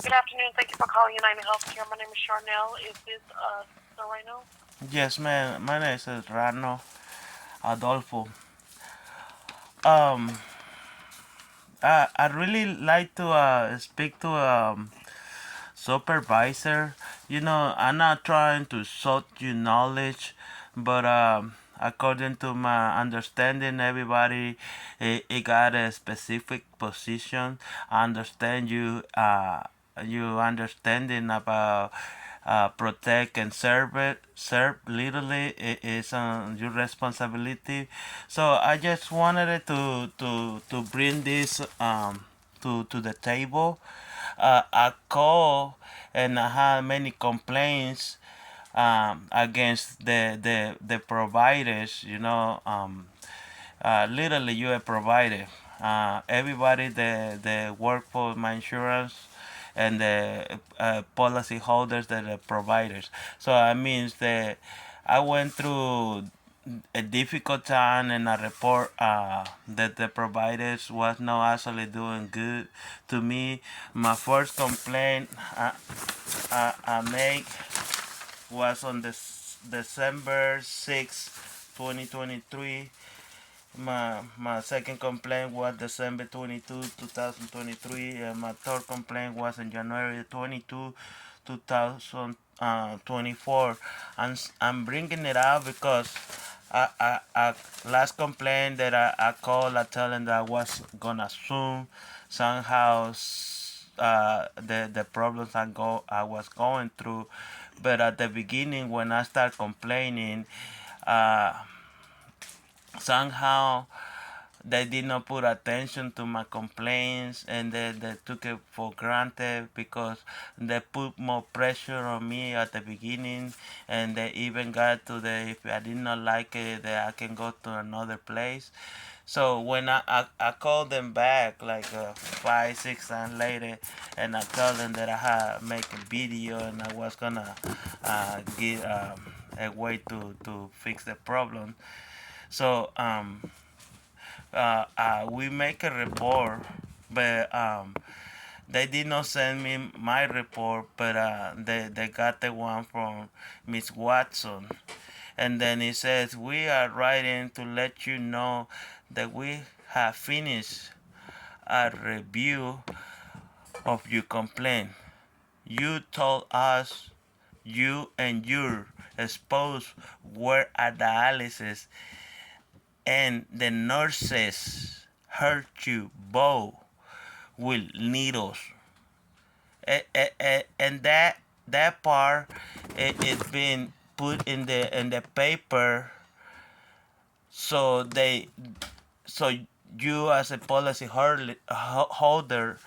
Good afternoon. Thank you for calling United Healthcare. My name is Charnel. Is this Sereno? Yes, man. My name is Rano Adolfo. Um, I'd really like to speak to supervisor. I'm not trying to short you knowledge, but according to my understanding, everybody it got a specific position. I understand you understanding about protect and serve literally is your responsibility. So I just wanted it to bring this to the table. I call and I had many complaints against the providers. Literally, you a provider. Everybody that work for my insurance and the policy holders that are providers. So I means that I went through a difficult time and I report that the providers was not actually doing good to me. My first complaint I made was on this December 6, 2023. My second complaint was December 22, 2023, and my third complaint was on January 22, 2024. I'm bringing it out because I last complaint that I called, I telling that I was gonna soon somehow the problems I was going through, but at the beginning when I start complaining, uh, somehow they did not put attention to my complaints and they took it for granted because they put more pressure on me at the beginning, and they even got to the if I did not like it that I can go to another place. So when I called them back like 5 6 times later, and I told them that I had make a video and I was gonna get a way to fix the problem. So we make a report, but they did not send me my report, but they got the one from Miss Watson, and then it says we are writing to let you know that we have finished a review of your complaint. You told us you and your spouse were at dialysis and the nurses hurt you both with needles. And that part it's been put in the paper, so they so you as a policy holder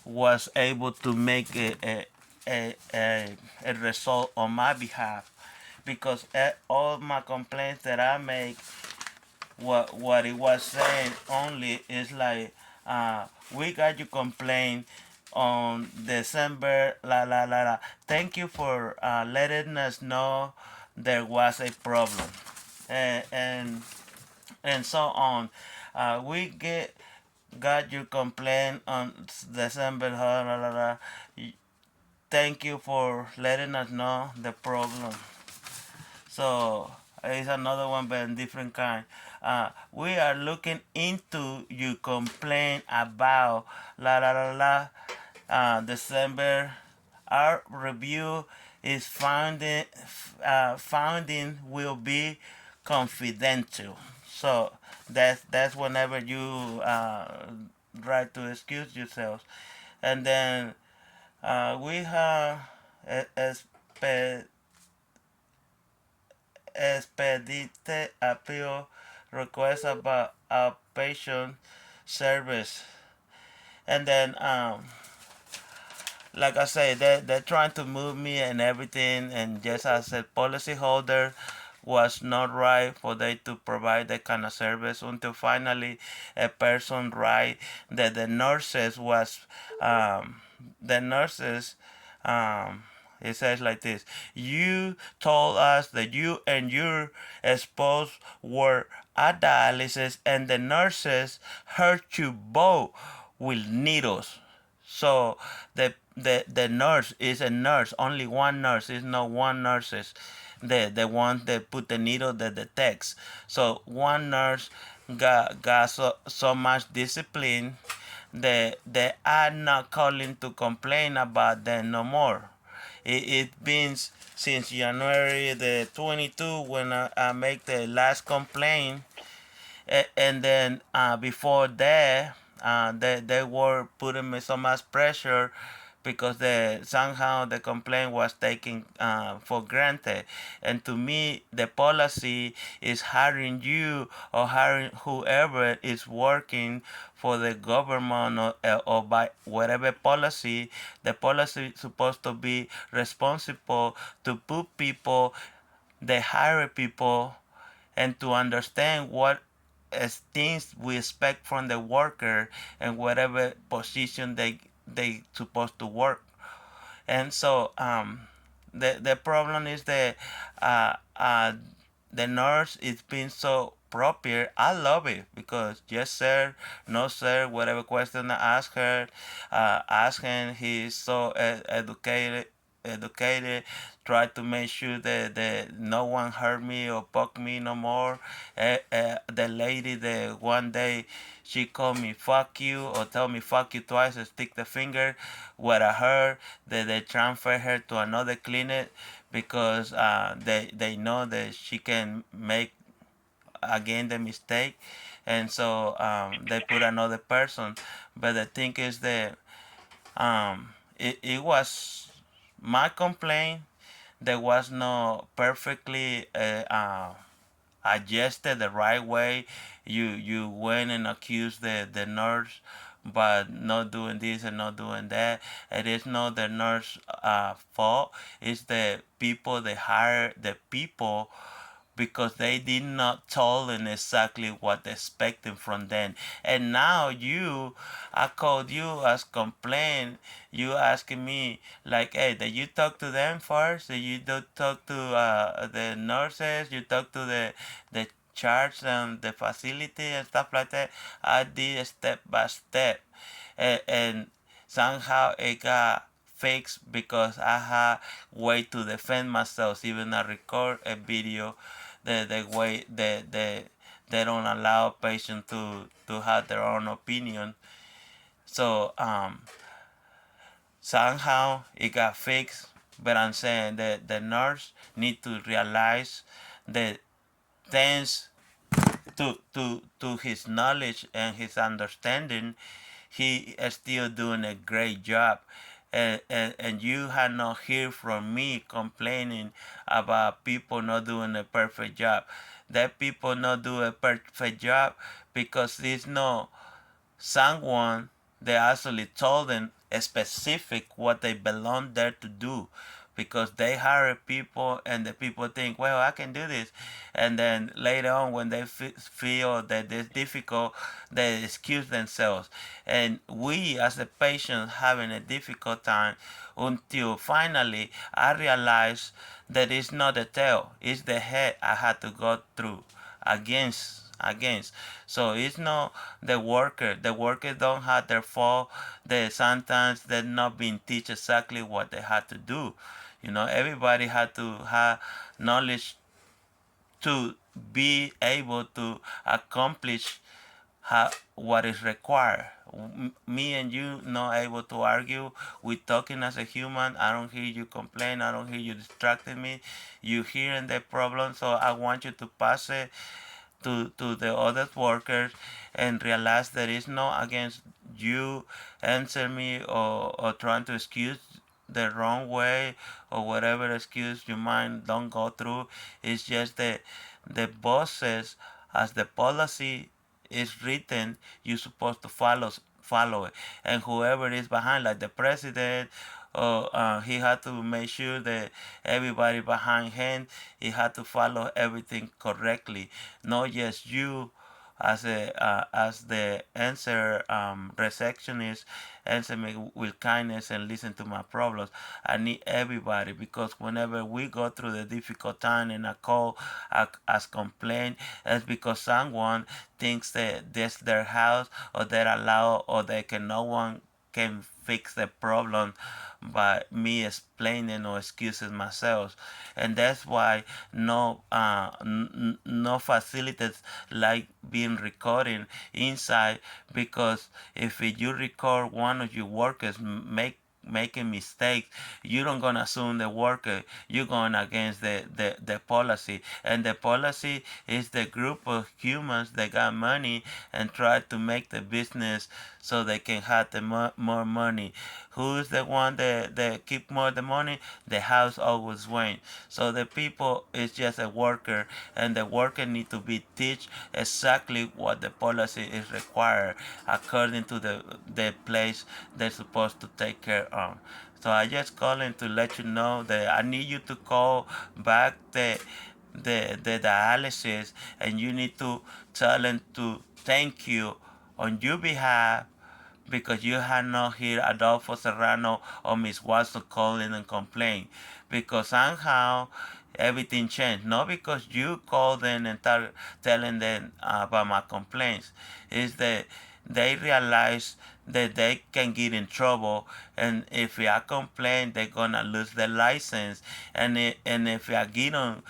was able to make a result on my behalf, because all my complaints that I make, what it was saying only is like, we got your complaint on December la. Thank you for letting us know there was a problem, and and so on. We got your complaint on December la. Thank you for letting us know the problem. So it's another one, but a different kind. We are looking into your complaint about la. December. Our review is founding will be confidential. So that's whenever you try to excuse yourselves, and then we have a, a expedite appeal request about outpatient service. And then like I say, they're trying to move me and everything, and just as a policyholder was not right for they to provide that kind of service, until finally a person right that um, the nurses um, it says like this: you told us that you and your spouse were at dialysis and the nurses hurt you both with needles. So the nurse is a nurse, only one nurse, is not one nurses. The one that put the needle that detects. So one nurse got so much discipline that they are not calling to complain about them no more. It been since January the 22 when I make the last complaint, and then before that, they were putting me so much pressure because somehow the complaint was taken for granted. And to me, the policy is hiring you or hiring whoever is working for the government, or by whatever policy. The policy is supposed to be responsible to put people, they hire people, and to understand what as things we expect from the worker and whatever position they supposed to work. And so the problem is that uh, uh, the nurse is being so proper. I love it because yes sir, no sir, whatever question I ask him. He's so educated, try to make sure that no one hurt me or poke me no more. The lady that one day she called me fuck you or tell me fuck you twice and stick the finger. What I heard that they transfer her to another clinic because they know that she can make again the mistake, and so they put another person. But the thing is that it was my complaint. There was no perfectly adjusted the right way. You went and accused the nurse, but not doing this and not doing that. It is not the nurse fault. It's the people they hire the people because they did not tell them exactly what they expecting from them. And now I called you as complaint. You asking me like, hey, did you talk to them first? Did you do talk to the nurses? You talk to the charge and the facility and stuff like that. I did step by step, and somehow it got fixed because I had way to defend myself. Even I record a video, the way they don't allow patients to have their own opinion. So somehow it got fixed. But I'm saying that the nurse need to realize that thanks to his knowledge and his understanding, he is still doing a great job. And you have not heard from me complaining about people not doing a perfect job. That people not do a perfect job because there's no someone they actually told them specific what they belong there to do, because they hire people and the people think, well, I can do this, and then later on when they feel that it's difficult, they excuse themselves. And we as a patient having a difficult time until finally I realized that it's not the tail, it's the head I had to go through against. So it's not the worker don't have their fault. They sometimes they're not being teach exactly what they had to do. Everybody had to have knowledge to be able to accomplish what is required. Me and you not able to argue. We talking as a human. I don't hear you complain. I don't hear you distracting me. You hearing the problem, so I want you to pass it to the other workers and realize that it's not against you answer me, or trying to excuse the wrong way or whatever excuse you mind don't go through. It's just that the bosses, as the policy is written, you're supposed to follow it. And whoever is behind, like the president, he had to make sure that everybody behind him, he had to follow everything correctly, not just you as the answer receptionist answer me with kindness and listen to my problems. I need everybody, because whenever we go through the difficult time and I call as complaint, it's because someone thinks that this their house, or they're allowed, or they can no one can fix the problem by me explaining or excusing myself. And that's why no facilities like being recording inside, because if you record one of your workers making mistakes, you don't gonna assume the worker, you're going against the policy. And the policy is the group of humans that got money and try to make the business so they can have the more money. Who's the one that keep more the money? The house always wins. So the people is just a worker, and the worker need to be teach exactly what the policy is required according to the place they're supposed to take care of. So I just calling to let you know that I need you to call back the dialysis, and you need to tell them to thank you on your behalf, because you had not heard Adolfo Serrano or Miss Watson calling and complain, because somehow everything changed. Not because you called them and telling them about my complaints. It's that they realize that they can get in trouble, and if I complain, they're gonna lose their license. And if I get on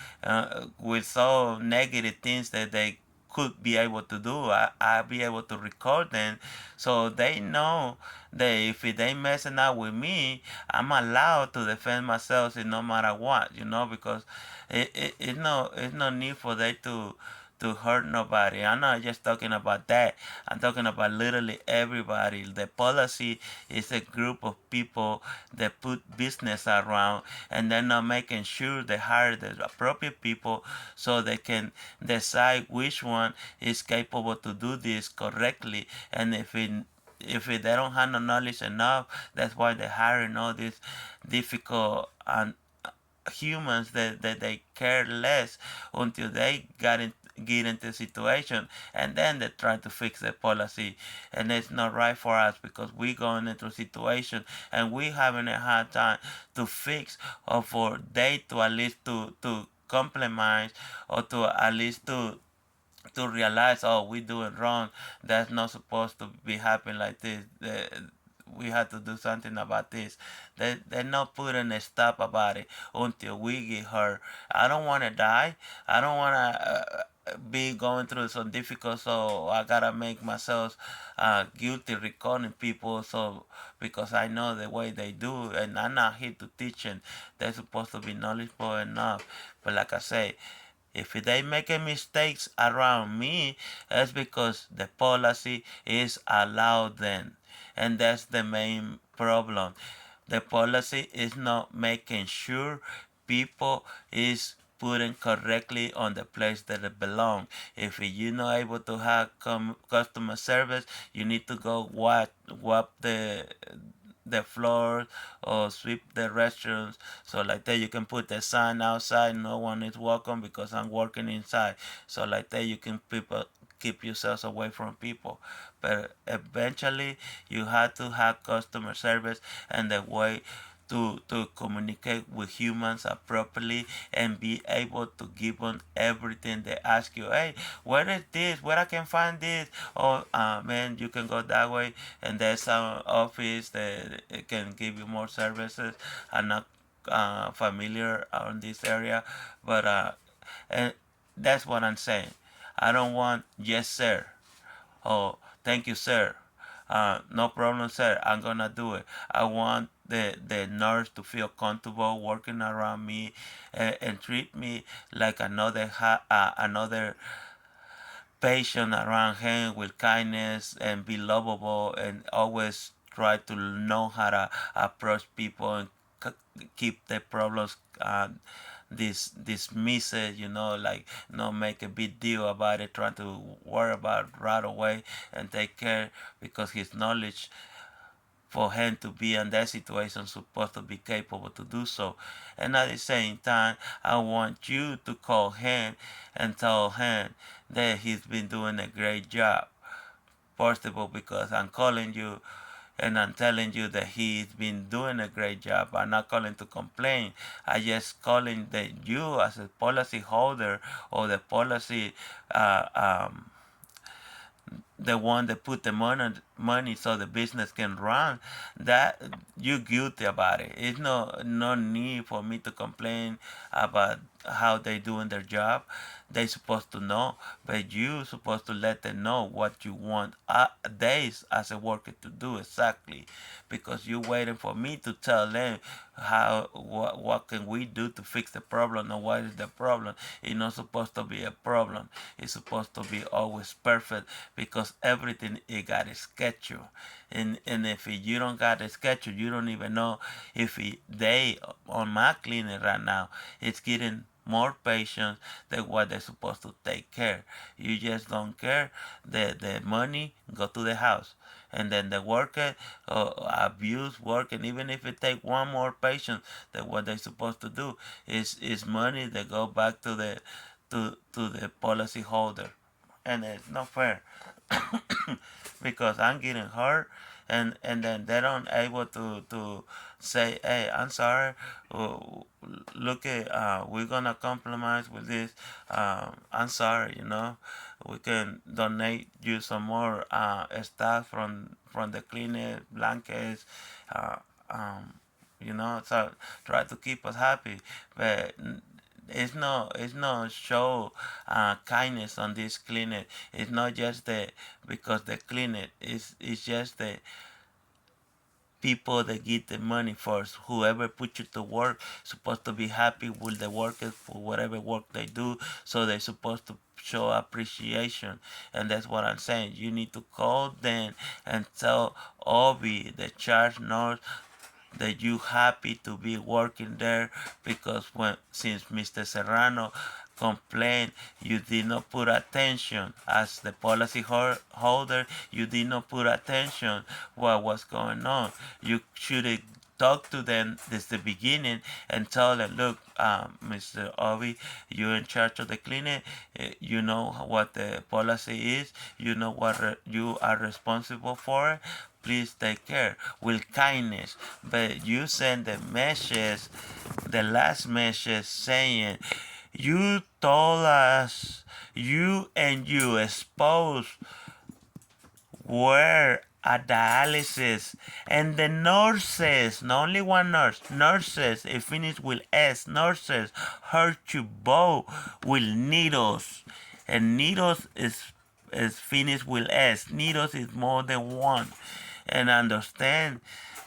with so negative things that they could be able to do, I'll be able to record them, so they know that if they messing up with me, I'm allowed to defend myself no matter what, because it's no need for they to hurt nobody. I'm not just talking about that. I'm talking about literally everybody. The policy is a group of people that put business around, and they're not making sure they hire the appropriate people so they can decide which one is capable to do this correctly. And if they don't have no knowledge enough, that's why they're hiring all these difficult and humans that they care less until they get into the situation, and then they try to fix the policy. And it's not right for us, because we going into a situation and we having a hard time to fix, or for they to at least to compromise, or to at least to realize, oh, we doing wrong. That's not supposed to be happening like this. We have to do something about this. They're not putting a stop about it until we get hurt. I don't want to die. I don't want to be going through some difficult, so I gotta make myself guilty recording people, so because I know the way they do, and I'm not here to teach them. They're supposed to be knowledgeable enough. But like I say, if they making mistakes around me, it's because the policy is allowed then. And that's the main problem. The policy is not making sure people is putting correctly on the place that it belong. If you're not able to have customer service, you need to go wipe the floors or sweep the restrooms, so like that you can put the sign outside, no one is welcome because I'm working inside, so like that you can people keep yourselves away from people. But eventually you have to have customer service, and the way to communicate with humans properly and be able to give them everything they ask you. Hey, where is this? Where I can find this? Oh, man, you can go that way, and there's an office that can give you more services. I'm not familiar on this area, but and that's what I'm saying. I don't want yes sir. Oh, thank you, sir. No problem, sir. I'm gonna do it. I want the nurse to feel comfortable working around me, and treat me like another patient around him with kindness, and be lovable, and always try to know how to approach people, and keep the problems dismiss it, like not make a big deal about it, trying to worry about it right away and take care, because his knowledge for him to be in that situation supposed to be capable to do so. And at the same time, I want you to call him and tell him that he's been doing a great job. First of all, because I'm calling you and I'm telling you that he's been doing a great job. I'm not calling to complain. I just calling that you as a policy holder, or the policy, the one that put the money so the business can run, that you're guilty about it. It's no need for me to complain about how they doing their job. They supposed to know, but you supposed to let them know what you want days as a worker to do exactly, because you're waiting for me to tell them how what can we do to fix the problem and what is the problem. It's not supposed to be a problem. It's supposed to be always perfect, because everything it got a schedule, and if you don't got a schedule, you don't even know if they on my clinic right now it's getting more patients than what they're supposed to take care. You just don't care. The money go to the house, and then the worker abuse work, and even if it take one more patient than what they're supposed to do, is money that go back to the policy holder, and it's not fair. Because I'm getting hurt, and then they don't able to say, hey, I'm sorry, uh, look at we're gonna compromise with this. I'm sorry, we can donate you some more stuff from the clinic, blankets, uh, um, so try to keep us happy, but it's no show kindness on this clinic. It's not just the because the clinic is just the people that get the money first. Whoever put you to work supposed to be happy with the workers for whatever work they do. So they're supposed to show appreciation, and that's what I'm saying. You need to call them and tell Obi, the charge nurse, that you happy to be working there, because since Mr. Serrano complained, you did not put attention as the policy holder. You did not put attention what was going on. You should have talked to them since the beginning and tell them, look, Mr. Obi, you're in charge of the clinic. You know what the policy is. You know what you are responsible for. Please take care with kindness. But you send the message, the last message saying, you told us you exposed were at dialysis, and the nurses, not only one nurse, nurses, it finished with S, nurses hurt you both with needles, and needles is finished with S. Needles is more than one, and understand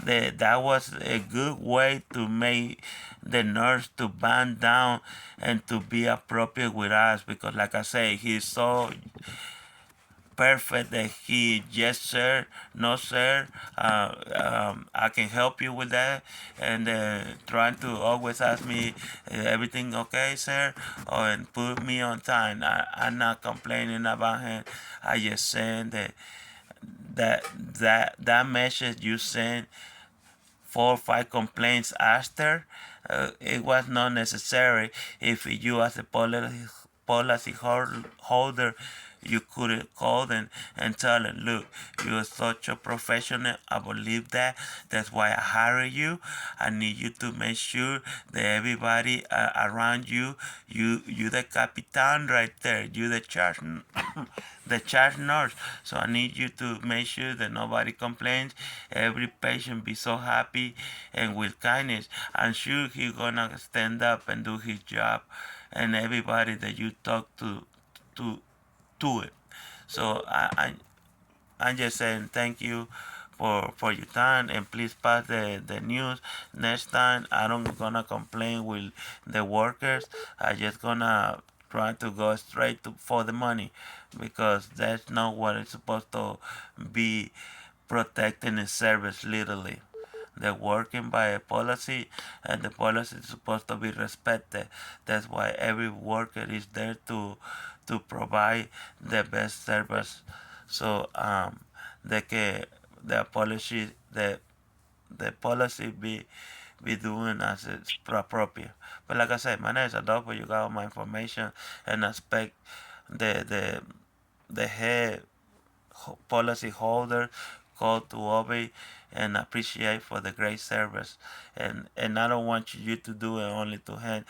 that was a good way to make the nurse to bend down and to be appropriate with us, because like I say, he's so perfect that he, yes sir, no sir, I can help you with that, and trying to always ask me, everything okay sir, and put me on time. I'm not complaining about him. I just saying that message you sent 4 or 5 complaints after, it was not necessary. If you as a policy holder, you could call them and tell them, look, you're such a professional. I believe that. That's why I hire you. I need you to make sure that everybody around you the capitan right there. You the charge, the charge nurse. So I need you to make sure that nobody complains. Every patient be so happy and with kindness. I'm sure he's gonna stand up and do his job, and everybody that you talk to to it. So I'm just saying thank you for your time, and please pass the news. Next time I don't gonna complain with the workers. I just gonna try to go straight for the money, because that's not what it's supposed to be, protecting the service literally. They're working by a policy, and the policy is supposed to be respected. That's why every worker is there to provide the best service. So de que the policy the policy be doing as it's appropriate. But like I said, my name is Adolfo. You got all my information, and I expect the the head policy holder call to obey and appreciate for the great service. And I don't want you to do it only to hand.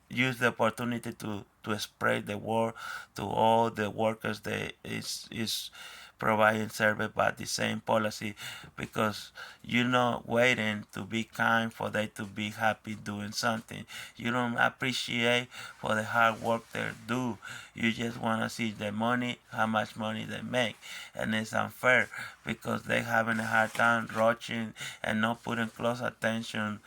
use the opportunity to spread the word to all the workers that is providing service by the same policy, because you're not waiting to be kind for them to be happy doing something. You don't appreciate for the hard work they do. You just want to see the money, how much money they make. And it's unfair because they having a hard time rushing and not putting close attention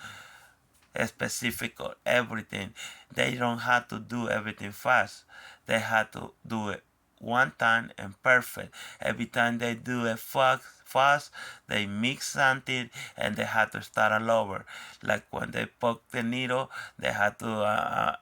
specific or everything. They don't have to do everything fast. They have to do it one time and perfect. Every time they do it fast, they mix something and they have to start all over. Like when they poke the needle, they have to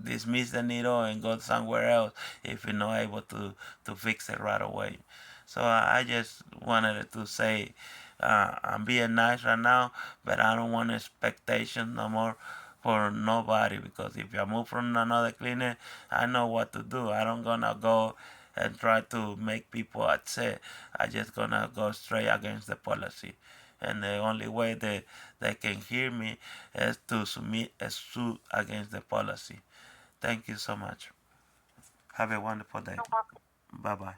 dismiss the needle and go somewhere else if you're not able to fix it right away. So I just wanted to say I'm being nice right now, but I don't want expectations no more for nobody, because if I move from another clinic, I know what to do. I don't gonna go and try to make people upset. I just gonna go straight against the policy. And the only way that they can hear me is to submit a suit against the policy. Thank you so much. Have a wonderful day. You're welcome. Bye bye.